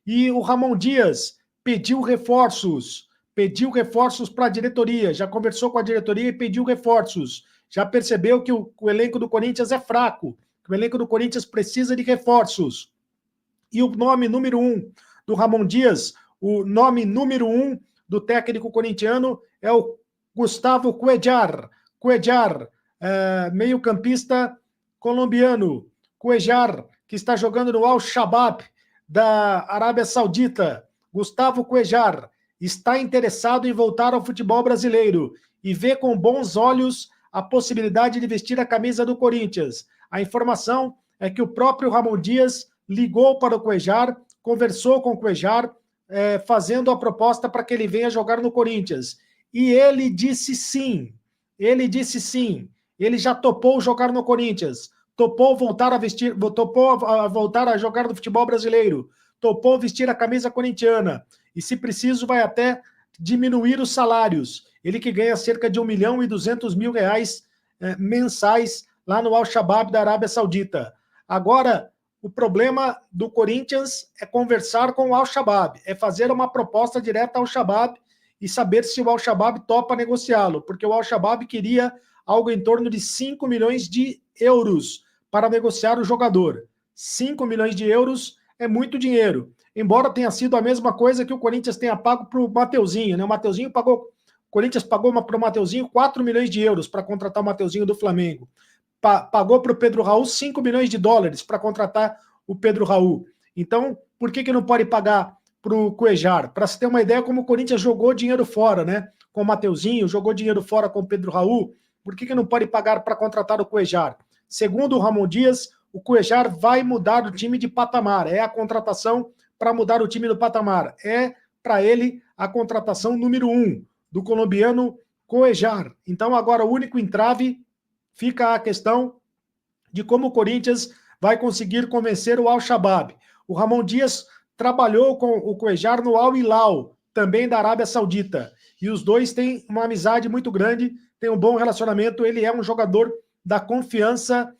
E o Ramon Dias pediu reforços para a diretoria, já conversou com a diretoria e pediu reforços. Já percebeu que o elenco do Corinthians é fraco, que o elenco do Corinthians precisa de reforços. E o nome número 1 do Ramon Dias, o nome número 1 do técnico corintiano é o Gustavo Cuéllar, meio-campista colombiano. Cuéllar, que está jogando no Al-Shabaab da Arábia Saudita. Gustavo Cuéllar está interessado em voltar ao futebol brasileiro e vê com bons olhos a possibilidade de vestir a camisa do Corinthians. A informação é que o próprio Ramon Dias ligou para o Cuéllar, conversou com o Cuéllar, fazendo a proposta para que ele venha jogar no Corinthians. E ele disse sim. Ele já topou jogar no Corinthians, topou voltar a jogar no futebol brasileiro, topou vestir a camisa corintiana. E, se preciso, vai até diminuir os salários. Ele que ganha cerca de 1.200.000 reais mensais lá no Al-Shabaab da Arábia Saudita. Agora, o problema do Corinthians é conversar com o Al-Shabaab, é fazer uma proposta direta ao Al-Shabaab e saber se o Al-Shabaab topa negociá-lo, porque o Al-Shabaab queria algo em torno de 5 milhões de euros para negociar o jogador. 5 milhões de euros é muito dinheiro, embora tenha sido a mesma coisa que o Corinthians tenha pago para o Mateuzinho, né? O Corinthians pagou para o Mateuzinho 4 milhões de euros para contratar o Mateuzinho do Flamengo. Pagou para o Pedro Raul 5 milhões de dólares para contratar o Pedro Raul. Então, por que não pode pagar para o Cuéllar? Para se ter uma ideia como o Corinthians jogou dinheiro fora, né? Com o Mateuzinho, jogou dinheiro fora com o Pedro Raul. Por que não pode pagar para contratar o Cuéllar? Segundo o Ramon Dias, o Cuéllar vai mudar o time de patamar. É a contratação para mudar o time do patamar. É, para ele, a contratação número 1 do colombiano Cuéllar. Então, agora, o único entrave fica a questão de como o Corinthians vai conseguir convencer o Al-Shabaab. O Ramon Dias trabalhou com o Cuéllar no Al-Hilal, também da Arábia Saudita. E os dois têm uma amizade muito grande, têm um bom relacionamento. Ele é um jogador da confiança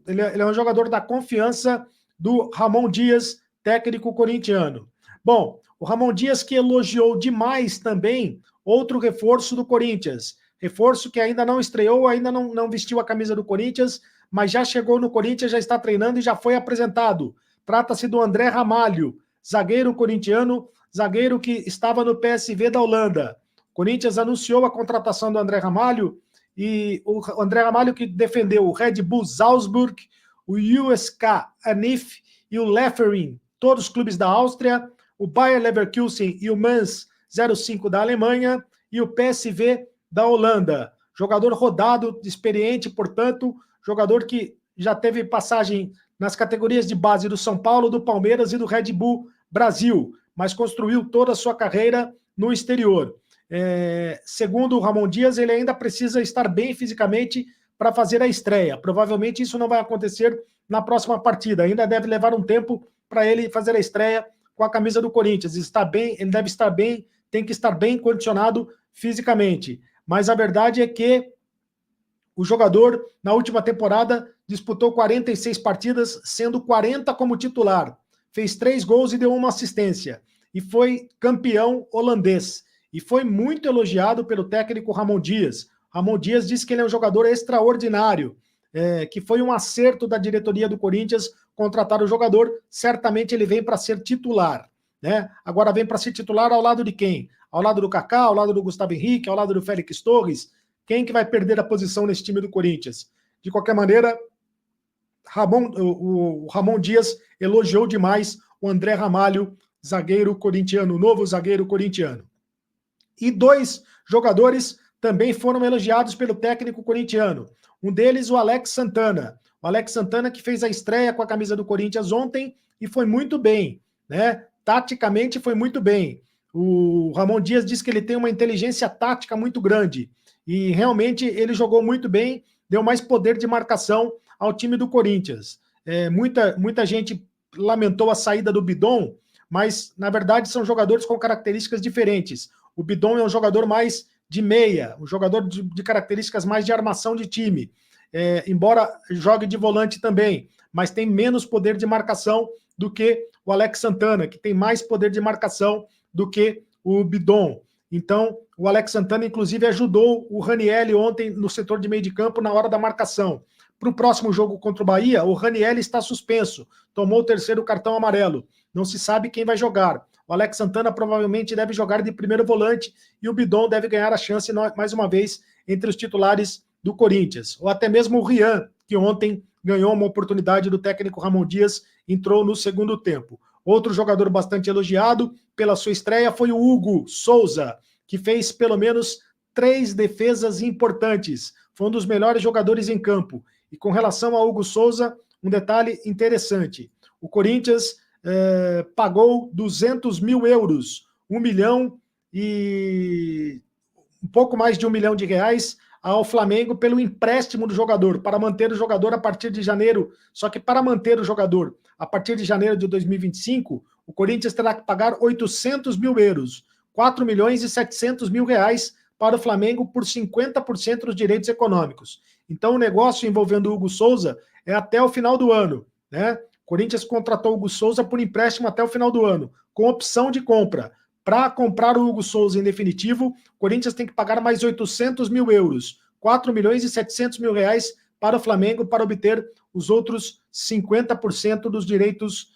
ele é um jogador da confiança do Ramon Dias, técnico corintiano. Bom, o Ramon Dias que elogiou demais também outro reforço do Corinthians. Reforço que ainda não estreou, ainda não vestiu a camisa do Corinthians, mas já chegou no Corinthians, já está treinando e já foi apresentado. Trata-se do André Ramalho, zagueiro corintiano, zagueiro que estava no PSV da Holanda. O Corinthians anunciou a contratação do André Ramalho, e o André Ramalho que defendeu o Red Bull Salzburg, o USK Anif e o Lefering, todos os clubes da Áustria, o Bayer Leverkusen e o Mainz 05 da Alemanha e o PSV da Holanda. Jogador rodado, experiente, portanto, jogador que já teve passagem nas categorias de base do São Paulo, do Palmeiras e do Red Bull Brasil, mas construiu toda a sua carreira no exterior. Segundo o Ramon Dias, ele ainda precisa estar bem fisicamente para fazer a estreia. Provavelmente isso não vai acontecer na próxima partida. Ainda deve levar um tempo para ele fazer a estreia com a camisa do Corinthians. Ele deve estar bem, tem que estar bem condicionado fisicamente. Mas a verdade é que o jogador, na última temporada, disputou 46 partidas, sendo 40 como titular. Fez 3 gols e deu uma assistência. E foi campeão holandês. E foi muito elogiado pelo técnico Ramon Dias. Ramon Dias disse que ele é um jogador extraordinário, que foi um acerto da diretoria do Corinthians contratar o jogador. Certamente ele vem para ser titular, né? Agora vem para ser titular ao lado de quem? Ao lado do Kaká, ao lado do Gustavo Henrique, ao lado do Félix Torres? Quem que vai perder a posição nesse time do Corinthians? De qualquer maneira, o Ramon Dias elogiou demais o André Ramalho, zagueiro corintiano, novo zagueiro corintiano. E 2 jogadores também foram elogiados pelo técnico corintiano. Um deles, o Alex Santana. O Alex Santana que fez a estreia com a camisa do Corinthians ontem e foi muito bem, né? Taticamente foi muito bem. O Ramon Dias disse que ele tem uma inteligência tática muito grande e realmente ele jogou muito bem, deu mais poder de marcação ao time do Corinthians. Muita gente lamentou a saída do Bidon, mas na verdade são jogadores com características diferentes. O Bidon é um jogador mais de meia, um jogador de características mais de armação de time, embora jogue de volante também, mas tem menos poder de marcação do que o Alex Santana, que tem mais poder de marcação do que o Bidon. Então, o Alex Santana, inclusive, ajudou o Ranieri ontem no setor de meio de campo na hora da marcação. Para o próximo jogo contra o Bahia, o Ranieri está suspenso, tomou o terceiro cartão amarelo. Não se sabe quem vai jogar. O Alex Santana provavelmente deve jogar de primeiro volante e o Bidon deve ganhar a chance mais uma vez entre os titulares do Corinthians. Ou até mesmo o Rian, que ontem ganhou uma oportunidade do técnico Ramon Dias, entrou no segundo tempo. Outro jogador bastante elogiado pela sua estreia foi o Hugo Souza, que fez pelo menos 3 defesas importantes. Foi um dos melhores jogadores em campo. E com relação ao Hugo Souza, um detalhe interessante. O Corinthians pagou 200 mil euros, 1 milhão e um pouco mais de R$1 milhão ao Flamengo pelo empréstimo do jogador, para manter o jogador a partir de janeiro. Só que para manter o jogador a partir de janeiro de 2025, o Corinthians terá que pagar 800 mil euros, 4 milhões e 700 mil reais para o Flamengo por 50% dos direitos econômicos. Então o negócio envolvendo o Hugo Souza é até o final do ano, né? O Corinthians contratou o Hugo Souza por empréstimo até o final do ano, com opção de compra. Para comprar o Hugo Souza em definitivo, o Corinthians tem que pagar mais 800 mil euros, 4 milhões e 700 mil reais para o Flamengo, para obter os outros 50% dos direitos,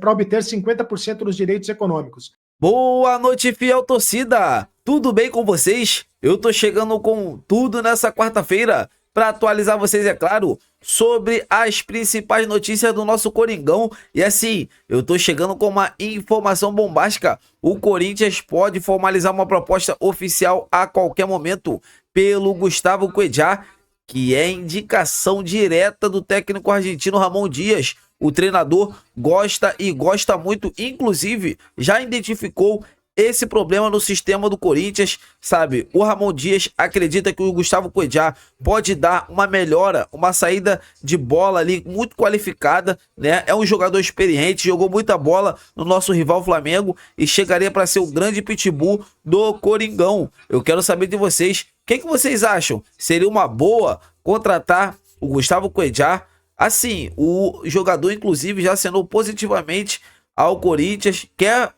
para obter 50% dos direitos econômicos. Boa noite, fiel torcida! Tudo bem com vocês? Eu tô chegando com tudo nessa quarta-feira para atualizar vocês, é claro, sobre as principais notícias do nosso Coringão. E assim, eu tô chegando com uma informação bombástica. O Corinthians pode formalizar uma proposta oficial a qualquer momento pelo Gustavo Cuéllar, que é indicação direta do técnico argentino Ramon Dias. O treinador gosta e gosta muito, inclusive já identificou esse problema no sistema do Corinthians, sabe? O Ramon Dias acredita que o Gustavo Cuéllar pode dar uma melhora, uma saída de bola ali muito qualificada, né? É um jogador experiente, jogou muita bola no nosso rival Flamengo e chegaria para ser o grande pitbull do Coringão. Eu quero saber de vocês, o que vocês acham? Seria uma boa contratar o Gustavo Cuéllar? Assim, o jogador inclusive já assinou positivamente ao Corinthians, quer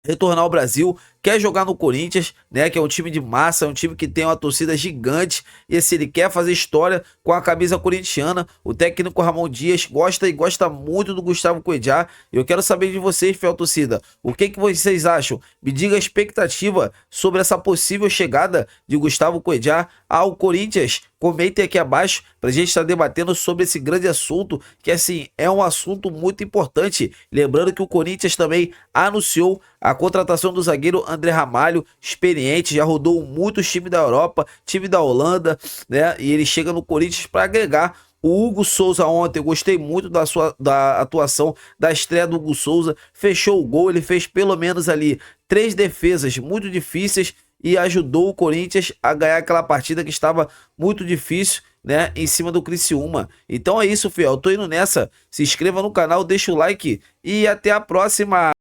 retornar ao Brasil, quer jogar no Corinthians, né, que é um time de massa, é um time que tem uma torcida gigante, e se ele quer fazer história com a camisa corintiana. O técnico Ramon Dias gosta e gosta muito do Gustavo Cuéllar. Eu quero saber de vocês, fiel torcida, o que vocês acham? Me diga a expectativa sobre essa possível chegada de Gustavo Cuéllar ao Corinthians. Comentem aqui abaixo pra gente estar debatendo sobre esse grande assunto, que assim, é um assunto muito importante. Lembrando que o Corinthians também anunciou a contratação do zagueiro André Ramalho, experiente, já rodou muitos times da Europa, time da Holanda, né? E ele chega no Corinthians para agregar. O Hugo Souza ontem, eu gostei muito da atuação, da estreia do Hugo Souza, fechou o gol, ele fez pelo menos ali 3 defesas muito difíceis e ajudou o Corinthians a ganhar aquela partida que estava muito difícil, né, em cima do Criciúma. Então é isso, fiel, eu tô indo nessa, se inscreva no canal, deixa o like e até a próxima!